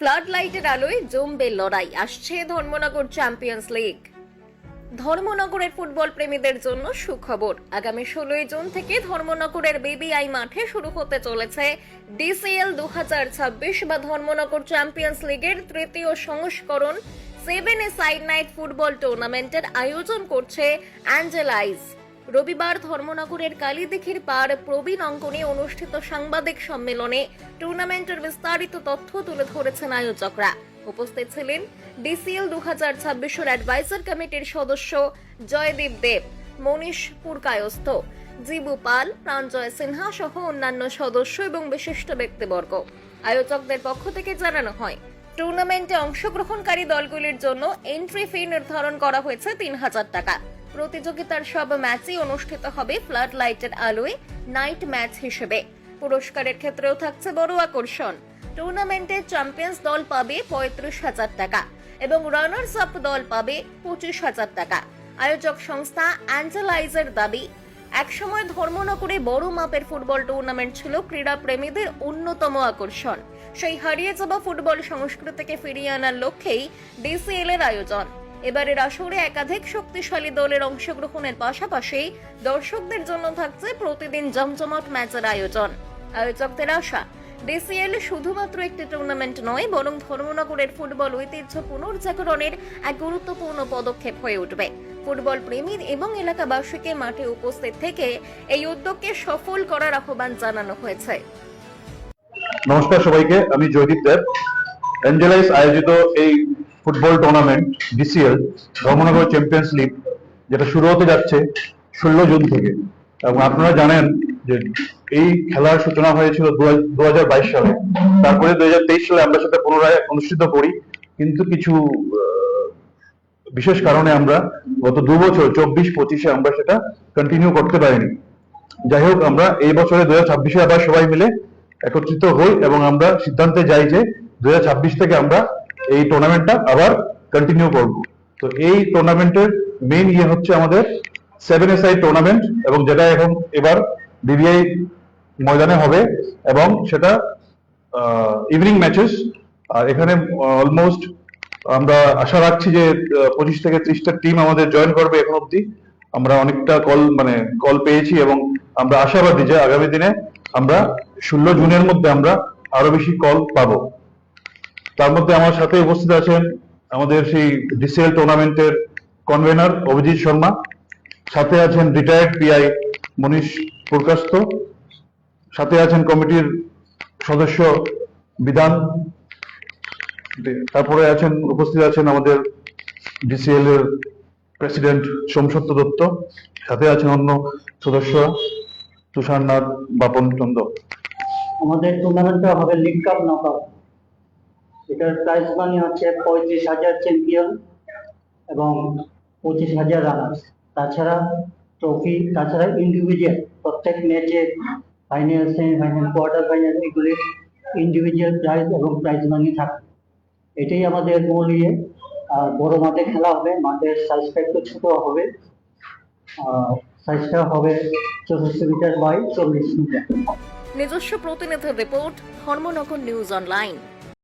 Flood লাইটের আলোয় জমবে লড়াই, আসছে ধর্মনগর চ্যাম্পিয়ন্স লিগ। ধর্মনগরের ফুটবল প্রেমীদের জন্য সুখবর, আগামী 16 জুন থেকে ধর্মনগরের বিবিআই মাঠে শুরু হতে চলেছে ডিসিএল 2026 বা ধর্মনগর চ্যাম্পিয়ন্স লিগের তৃতীয় সংস্করণ 7 সাইড নাইট ফুটবল টুর্নামেন্টের আয়োজন করছে অ্যাঞ্জেলাইজ। রবিবার ধর্মনগরের কালীদিঘির পাড় প্রবীণ অঙ্গনে অনুষ্ঠিত সাংবাদিক সম্মেলনে টুর্নামেন্টের বিস্তারিত তথ্য তুলে ধরেছেন আয়োজকরা। উপস্থিত ছিলেন ডিসিএল 2026 অ্যাডভাইজার কমিটির সদস্য জয়দীপ দেব, মনীষ পুরকায়স্থ, জিবু পাল, প্রাঞ্জয় সিনহা সহ অন্যান্য সদস্য এবং বিশিষ্ট ব্যক্তিবর্গ। আয়োজকদের পক্ষ থেকে জানানো হয়, টুর্নামেন্টে অংশগ্রহণকারী দলগুলির জন্য এন্ট্রি ফি নির্ধারণ করা হয়েছে 3000 টাকা। প্রতিযোগিতার সব ম্যাচই অনুষ্ঠিত হবে ফ্লাড লাইটের আলোয় নাইট ম্যাচ হিসেবে। পুরস্কারের ক্ষেত্রেও থাকছে বড় আকর্ষণ। টুর্নামেন্টে চ্যাম্পিয়ন্স দল পাবে 35,000 টাকা এবং রানার্স আপ দল পাবে 25,000 টাকা। আয়োজক সংস্থা অ্যাঞ্জেলাইজের দাবি, একসময় ধর্মনগরে বড় মাপের ফুটবল টুর্নামেন্ট ছিল ক্রীড়া প্রেমীদের অন্যতম আকর্ষণ। সেই হারিয়ে যাওয়া ফুটবল সংস্কৃতিকে ফিরিয়ে আনার লক্ষ্যেই ডিসিএল এর আয়োজন। এবারের আসরে একাধিক শক্তিশালী দলের অংশগ্রহণের পাশাপাশি দর্শকদের জন্য থাকছে প্রতিদিন জমজমাট ম্যাচের আয়োজন। আয়োজকদের আশা, ডিসিএল শুধুমাত্র একটি টুর্নামেন্ট নয়, বরং ধর্মনগরের ফুটবল ঐতিহ্য পুনর্জাগরণের এক গুরুত্বপূর্ণ পদক্ষেপ হয়ে উঠবে। ফুটবল প্রেমী এবং এলাকাবাসীকে মাঠে উপস্থিত থেকে এই উদ্যোগকে সফল করার আহ্বান জানানো হয়েছে। নমস্কার সবাইকে, আমি জয়দীপ দেব। অ্যাঞ্জেলাইজ আয়োজিত এই football tournament DCL Dharmanagar champions league, যেটা শুরু হতে যাচ্ছে 16 জুন থেকে। এবং আপনারা জানেন যে এই খেলার সূচনা হয়েছিল 2022 সালে। তারপরে 2023 সালে আমরা সেটা পুনরায় অনুষ্ঠিত করি, কিন্তু কিছু বিশেষ কারণে আমরা গত 2 বছর 24-25-এ আমরা সেটা কন্টিনিউ করতে পারিনি। যাই হোক, আমরা এই বছরে 2026-এ আবার সবাই মিলে একত্রিত হই এবং আমরা সিদ্ধান্তে যাই যে 2026 থেকে আমরা এই টুর্নামেন্টটা আবার কন্টিনিউ করব। তো এই টুর্নামেন্টের মেইন হচ্ছে আমাদের 7 সাইড টুর্নামেন্ট, এবং যেটা এখন এবার বিবিআই ময়দানে হবে, এবং সেটা ইভিনিং ম্যাচেস। আর এখানে অলমোস্ট আমরা আশা রাখছি যে 25 থেকে 30টা টিম আমাদের জয়েন করবে। এখন অব্দি আমরা অনেকটা কল পেয়েছি এবং আমরা আশাবাদী যে আগামী দিনে আমরা 16 জুনের মধ্যে আমরা আরো বেশি কল পাবো। তার মধ্যে আমার সাথে উপস্থিত আছেন আমাদের সেই ডিসিএল টুর্নামেন্টের কনভেনার অভিজিৎ শর্মা, সাথে আছেন রিটায়ার্ড পিআই মনীষ পুরকায়স্থ, সাথে আছেন কমিটির সদস্য বিধান, তারপরে উপস্থিত আছেন আমাদের ডিসিএল এর প্রেসিডেন্ট সোমসত্য দত্ত, সাথে আছেন অন্য সদস্য তুষারনাথ, বাপন চন্দ্র। আমাদের টুর্নামেন্টটা হবে লিগ কাপ নকআউট। এটার প্রাইজ মানি হচ্ছে 35,000 চ্যাম্পিয়ন এবং 25,000 রানার্স। তাছাড়া ট্রফি, তাছাড়া ইন্ডিভিজুয়াল প্রত্যেক ম্যাচে ফাইনাল, সেমিফাইনাল, কোয়ার্টার ফাইনাল এগুলি ইন্ডিভিজুয়াল প্রাইজ এবং প্রাইজ মানি থাকে। এটাই আমাদের মূল ইয়ে। আর বড় মাঠে খেলা হবে, মাঠের সাইজটা একটু ছোট হবে, সাইজটা হবে 64 মিটার বাই 40 মিটার। নিজস্ব প্রতিনিধি রিপোর্ট, ধর্মনগর নিউজ অনলাইন।